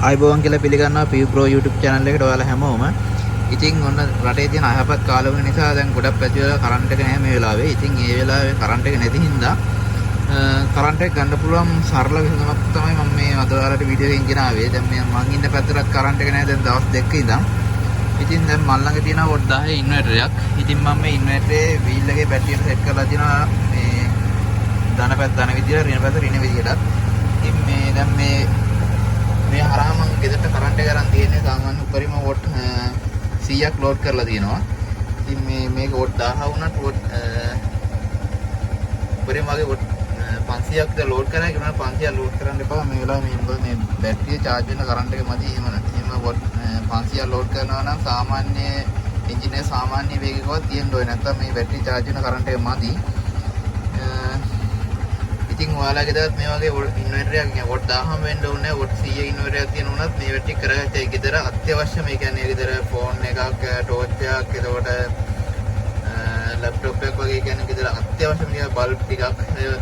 ආයිබෝවන් කියලා පිළිගන්නවා PV Pro YouTube channel එකට ඔයාලා හැමෝම. ඉතින් ඔන්න රටේ තියෙන අයහපත් කාලවල නිසා දැන් ගොඩක් පැතිවල කරන්ට් එක නැහැ මේ වෙලාවේ. ඉතින් ඒ වෙලාවේ කරන්ට් එක නැති හින්දා කරන්ට් එක ගන්න පුළුවන් සරල විසඳුමක් තමයි මම මේ අද ඔයාලට වීඩියෝ එකකින් ගෙනාවේ. දැන් මම ඉන්න පැත්තට කරන්ට් එක නැහැ දැන් දවස් දෙකක ඉඳන්. ඉතින් දැන් මල් ළඟ තියෙනවා වොට් 10 ඉන්වර්ටරයක්. ඉතින් මම මේ ඉන්වර්ටරේ වීල් එකේ බැටරියට සෙට් කරලා තියෙනවා මේ ධන පැත්ත ධන විදියට ඍණ පැත්ත ඍණ විදියටත්. ඉතින් මේ දැන් මේ හරහා මම ගෙදරට කරන්ට් එක ගන්න තියෙන්නේ සාමාන්‍ය උපරිම වොට් 100ක් ලෝඩ් කරලා තියෙනවා. ඉතින් මේක වොට් 1000 වුණත් වොට් උපරිම වගේ වොට් 500ක් විතර ලෝඩ් කරා. ඒක උනා 500ක් ලෝඩ් කරන්න එපා. මේ වෙලාවේ මොකද මේ බැටරිය charge වෙන කරන්ට් එක මදි. එහෙම වොට් 500ක් ලෝඩ් කරනවා නම් සාමාන්‍ය එන්ජින් එක සාමාන්‍ය වේගයකවත් තියෙන්න ඕනේ. නැත්නම් මේ බැටරිය charge වෙන කරන්ට් එක මදි. ඉතින් ඔයාලගේ දවස් මේ වගේ ඉන්වර්ටරයක් වොට් 1000ම වෙන්න ඕනේ. වොට් 100 ඉන්වර්ටරයක් තියෙන උනත් මේ වැටි කරගත්තයි ගෙදර අත්‍යවශ්‍ය මේ කියන්නේ ගෙදර ෆෝන් එකක් ටෝච් එකක් එතකොට ලැප්ටොප් එකක් වගේ කියන්නේ ගෙදර අත්‍යවශ්‍ය මේ බල්බ් ටිකක්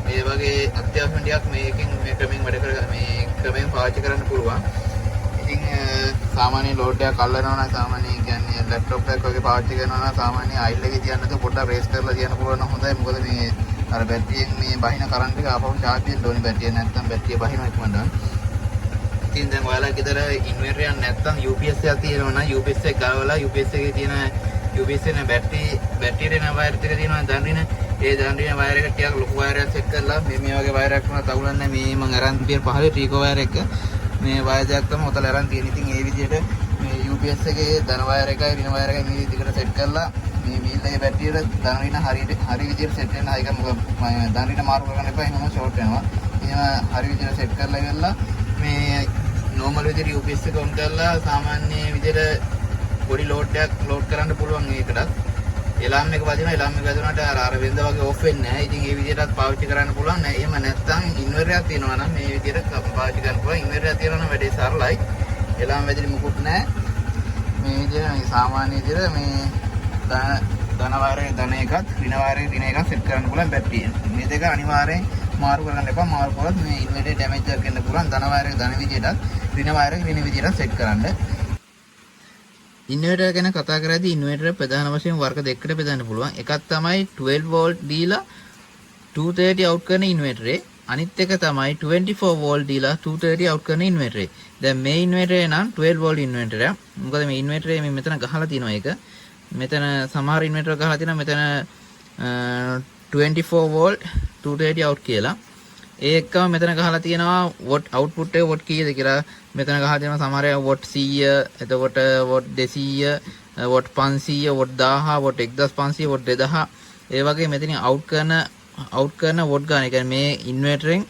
මේ වගේ අත්‍යවශ්‍ය ටිකක් මේකෙන් මේ ක්‍රමෙන් වැඩ කරගන්න මේ ක්‍රමෙන් පාවිච්චි කරන්න පුළුවන්. ඉතින් සාමාන්‍ය ලෝඩ් එකක් අල්ලනවා නම් සාමාන්‍ය කියන්නේ ලැප්ටොප් එකක් වගේ පාවිච්චි කරනවා නම් සාමාන්‍ය ආයිල් එකේ තියන්න නැතුව පොඩ්ඩක් රේස් කරලා තියන්න පුළුවන් නම් හොඳයි. මොකද මේ අර බැටරියෙන් මේ බහින කරන්ට් එක ආපහු charge වෙන්න ඕනේ. බැටරිය නැත්තම් බැටරිය බහිනවා ඉක්මනට. ඉතින් දැන් ඔයාලා ගෙදර ඉන්වර්ටර් එකක් නැත්තම් UPS එකක් තියෙනවා නම් UPS එක ගාවලා UPS එකේ තියෙන UPS එකේ බැටරියේ එන වයර් ටික තියෙනවා දන්රින. ඒ දන්රින වයර් එක ටිකක් ලොකු වයර් එකක් සෙට් කරලා මේ වගේ වයර් එකක් වුණා තවුලන්නේ මේ මම අරන් තියෙන පහලේ ට්‍රිකෝ වයර් එක මේ වයර් දෙකක් තමයි ඔතල අරන් තියෙන. ඉතින් ඒ විදිහට මේ UPS එකේ ධන වයර් එකයි ඍණ වයර් එකයි මේ විදිහට සෙට් කරලා මේ වීල් එකේ බැටරියට ධන ඍණ හරි විදිහට සෙට් වෙන එක මොකද ධන ඍණ මාරු කරගන්න එපා. එහෙනම් ෂෝට් වෙනවා. එහෙනම් හරි විදිහට සෙට් කරලා ඉවරලා මේ normal විදිහට UPS එක on කරලා සාමාන්‍ය විදිහට පොඩි ලෝඩ් එකක් ලෝඩ් කරන්න පුළුවන් ඒකටත්. එලාම් එක වදිනවා. එලාම් එක වදිනාට අර වෙන්ද වගේ ඔෆ් වෙන්නේ නැහැ. ඉතින් ඒ විදිහටත් පාවිච්චි කරන්න පුළුවන්. එහෙම නැත්නම් ඉන්වර්ටරයක් තියෙනවා නම් මේ විදිහට පාවිච්චි කරන්න පුළුවන්. ඉන්වර්ටරයක් තියෙනවා නම් වැඩේ සරලයි. එලාම් වැදිලි මුකුත් නැහැ. මේ විදිහට මේ සාමාන්‍ය විදිහට මේ ධන වයරේ ධන එකත් ඍණ වයරේ ඍණ එකත් සෙට් කරන්න පුළුවන් බැටරිය. මේ දෙක අනිවාර්යෙන් මාරු කරගන්න එපා. මාරු කරොත් මේ ඉන්වර්ටරේ ඩැමේජ් එකක් එන්න පුළුවන්. ධන වයරේ ධන විදිහටත් ඍණ වයරේ ඍණ විදිහටත් සෙට් කරන්න. ඉන්වර්ටර් ගැන කතා කරද්දී ඉන්වර්ටර් ප්‍රධාන වශයෙන් වර්ග දෙකකට බෙදන්න පුළුවන්. එකක් තමයි 12 වෝල්ට් දීලා 230 අවුට් කරන ඉන්වර්ටරේ. අනිත් එක තමයි 24 වෝල්ට් දීලා 230 අවුට් කරන ඉන්වර්ටරේ. දැන් මේ ඉන්වර්ටරේ නම් 12 වෝල්ට් ඉන්වර්ටරයක්. මොකද මේ ඉන්වර්ටරේ මේ මෙතන ගහලා තියෙනවා ඒක. මෙතන සමහර ඉන්වර්ටර් ගහලා තියෙනවා මෙතන 24 වෝල්ට් 230 අවුට් කියලා. ඒ එක්කම මෙතන ගහලා තියෙනවා වොට් අවුට්පුට් එක වොට් කීයද කියලා. මෙතන ගහලා තියෙනවා සමහර ඒවා වොට් 100 එතකොට what 200 what 500 what 1000 what 1500 what 2000 ඒ වගේ මෙතනින් අවුට් කරන වොට් ගන්න. ඒ කියන්නේ මේ ඉන්වර්ටරෙන්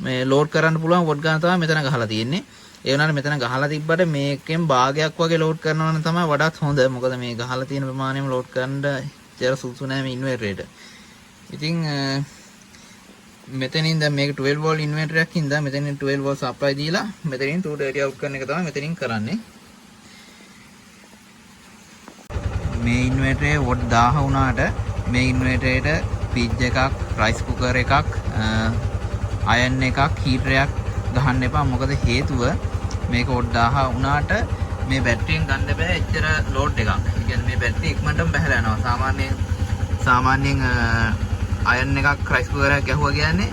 මේ ලෝඩ් කරන්න පුළුවන් වොට් ගන්න තමයි මෙතන ගහලා තියෙන්නේ. ඒ වුණාට මෙතන ගහලා තිබ්බට මේකෙන් භාගයක් වගේ ලෝඩ් කරනවා නම් තමයි වඩාත් හොඳ. මොකද මේ ගහලා තියෙන ප්‍රමාණයම ලෝඩ් කරන්න ඉතර සුසු නැහැ මේ ඉන්වර්ටරේට. ඉතින් මෙතනින් දැන් මේක 12 වෝල්ට් ඉන්වර්ටරයක් හින්දා මෙතනින් 12 වෝල්ට් සප්ලයි දීලා මෙතනින් 230 අවුට් කරන එක තමයි මෙතනින් කරන්නේ. මේ ඉන්වර්ටරේ වොට් 1000 වුණාට මේ ඉන්වර්ටරේට ෆ්‍රිජ් එකක්, රයිස් කුකර් එකක්, අයන් එකක්, හීටරයක් ගහන්න එපා. මොකද හේතුව මේක වොට් 1000 වුණාට මේ බැටරියෙන් ගන්න බෑ එච්චර ලෝඩ් එකක්. ඒ කියන්නේ මේ බැටරිය ඉක්මනටම බහලා යනවා. සාමාන්‍යයෙන් අයන් එකක් රයිස් කුකර් එකක් ගැහුවා කියන්නේ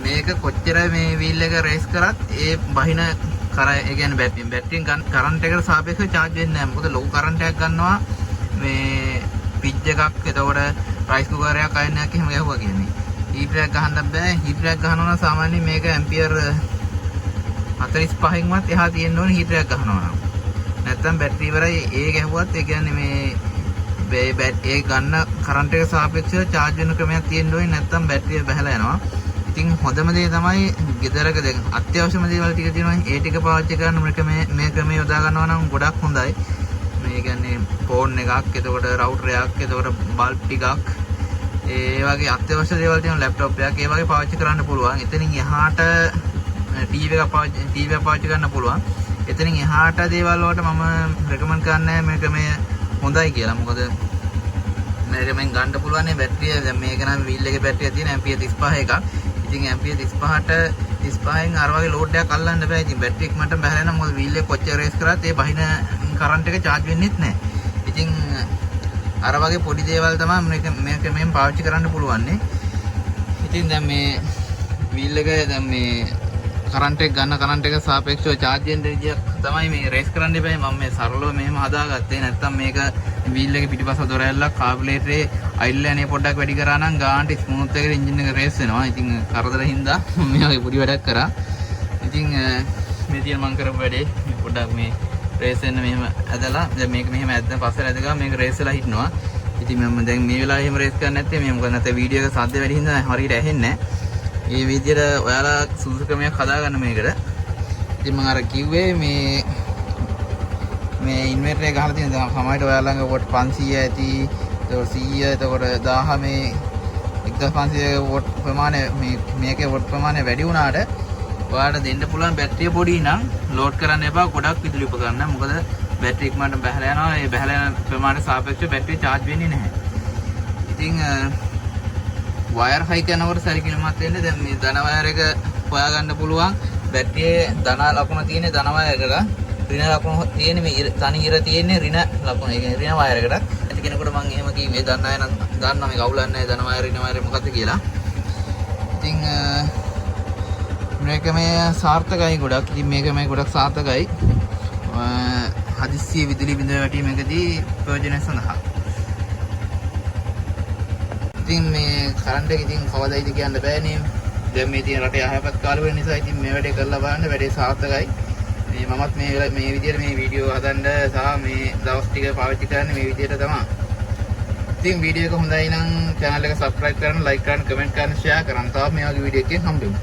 මේක කොච්චර මේ වීල් එක රේස් කරත් ඒ බහින ඒ කියන්නේ බැටරියෙන් ගන්න කරන්ට් එකට සාපේක්ෂව charge වෙන්නේ නැහැ. මොකද ලොකු කරන්ට් එකක් ගන්නවා මේ ෆ්‍රිජ් එකක් එතකොට රයිස් කුකර් එකක් අයන් එකක් එහෙම ගැහුවා කියන්නේ. හීටරයක් ගහන්න බෑ. හීටරයක් ගහනවා නම් සාමාන්‍යයෙන් මේක ඇම්පියර් 45න්වත් එහා තියෙන්න ඕනේ හීටරයක් ගහනවා නම්. නැත්තම් බැටරි ඉවරයි. ඒ ගැහුවත් ඒ කියන්නේ මේ ඒ ගන්න කරන්ට් එක සාපේක්ෂව charge වෙන ක්‍රමයක් තියෙන්න ඕනේ. නැත්තම් බැටරිය බහලා යනවා. ඉතින් හොඳම දේ තමයි ගෙදරක දැන් අත්‍යවශ්‍යම දේවල් ටික තියෙනවා. ඒ ටික පාවිච්චි කරන්න මේ ක්‍රමය යොදා ගන්නවා නම් ගොඩක් හොඳයි. මේ කියන්නේ ෆෝන් එකක්, එතකොට රවුටර් එකක්, එතකොට බල්බ් ටිකක්, ඒ වගේ අත්‍යවශ්‍ය දේවල් තියෙන ලැප්ටොප් එකක් ඒ වගේ පාවිච්චි කරන්න පුළුවන්. එතනින් එහාට ටීවී එකක් පාවිච්චි කරන්න පුළුවන්. එතනින් එහාට දේවල් වලට මම රෙකමන්ඩ් කරන්නේ මේ ක්‍රමය හොඳයි කියලා. මොකද මේකෙන් ගන්න පුළුවන් නේ බැටරිය. දැන් මේක නම් වීල් එකේ බැටරිය තියෙන ඇම්පියර් 35 එකක්. ඉතින් ඇම්පියර් 35ට 35න් අර වගේ ලෝඩ් එකක් අල්ලන්න බෑ. ඉතින් බැටරි එක මට බහලා යනවා. මොකද වීල් එක කොච්චර රේස් කරාත් ඒ බහින කරන්ට් එක charge වෙන්නේත් නැහැ. ඉතින් අර වගේ පොඩි දේවල් තමයි මේක මෙහෙම පාවිච්චි කරන්න පුළුවන් නේ. ඉතින් දැන් මේ වීල් එක දැන් මේ කරන්ට් එක ගන්න කරන්ට් එක සාපේක්ෂව charge වෙන විදියක් තමයි මේ රේස් කරන්න එපා. මම මේ සරලව මෙහෙම හදාගත්තේ. නැත්තම් මේක වීල් එකේ පිටිපස්ස දොර ඇල්ලක් කාබුලේටරේ අයිල් යන්නේ පොඩ්ඩක් වැඩි කරා නම් ගානට ස්මූත් එකේ එන්ජින් එක රේස් වෙනවා. ඉතින් කරදර හින්දා මේ වගේ පොඩි වැඩක් කරා. ඉතින් මේ තියෙන මම කරපු වැඩේ මේ පොඩ්ඩක් මේ රේස් වෙන්න මෙහෙම ඇදලා දැන් මේක මෙහෙම ඇද්දන් පස්සේ ඇදගා මේක රේස් වෙලා හිටනවා. ඉතින් මම දැන් මේ වෙලාවේ එහෙම රේස් කරන්නේ නැත්තේ මේ මොකද නැත්නම් වීඩියෝ එක සද්ද වැඩි හින්දා හරියට ඇහෙන්නේ නැහැ. මේ විදිහට ඔයාලා සුදුසු ක්‍රමයක් හදාගන්න මේකට. ඉතින් මම අර කිව්වේ මේ ඉන්වර්ටර් එක ගහලා තියෙන දැන් සමහරවිට ඔයාලා ළඟ වොට් 500 ඇති එතකොට 100 එතකොට 1000 මේ 1500 වොට් ප්‍රමාණය මේකේ වොට් ප්‍රමාණය වැඩි වුණාට ඔයාලට දෙන්න පුළුවන් බැටරිය පොඩි නම් ලෝඩ් කරන්න එපා ගොඩක් විදුලි උපකරණ. මොකද බැටරි ඉක්මනට බහලා යනවා. ඒ බහලා යන ප්‍රමාණයට සාපේක්ෂව බැටරිය charge වෙන්නේ නැහැ. ඉතින් වයර් හයි කරනකොට සැලකිලිමත් වෙන්න. දැන් මේ ධන වයර් එක හොයාගන්න පුළුවන්. බැටරියේ ධන ලකුණ තියෙන ධන වයර් එක. ඍණ ලකුණ තියෙන මේ තනි ඉර තියෙන්නේ ඍණ ලකුණ. ඒ කියන්නේ ඍණ වයර් එකට. ඇති කෙනෙකුට මම එහෙම කිව්වේ දන්න අය නම් දන්නවා මේක අවුලක් නැහැ ධන වයර් ඍණ වයර් මොකක්ද කියලා. ඉතින් මේක මේ සාර්ථකයි ගොඩක්. ඉතින් මේක මේ ගොඩක් සාර්ථකයි. හදිස්සිය විදුලි බිඳ වැටීමකදී ප්‍රයෝජන සඳහා. ඉතින් මේ කරන්ට් එක ඉතින් කවදායිද කියන්න බෑනේ. දැන් මේ තියෙන රටේ අහපත් කාලු වෙන නිසා ඉතින් මේ වැඩේ කරලා බලන්න වැඩේ සාර්ථකයි. මේ මමත් මේ විදිහට මේ වීඩියෝ හදන්න සහ මේ දවස් ටික පාවිච්චි කරන්නේ මේ විදිහට තමයි. ඉතින් වීඩියෝ එක හොඳයි නම් channel එක subscribe කරන්න, like කරන්න, comment කරන්න, share කරන්න. තව මේ වගේ වීඩියෝ එකකින් හම්බෙමු.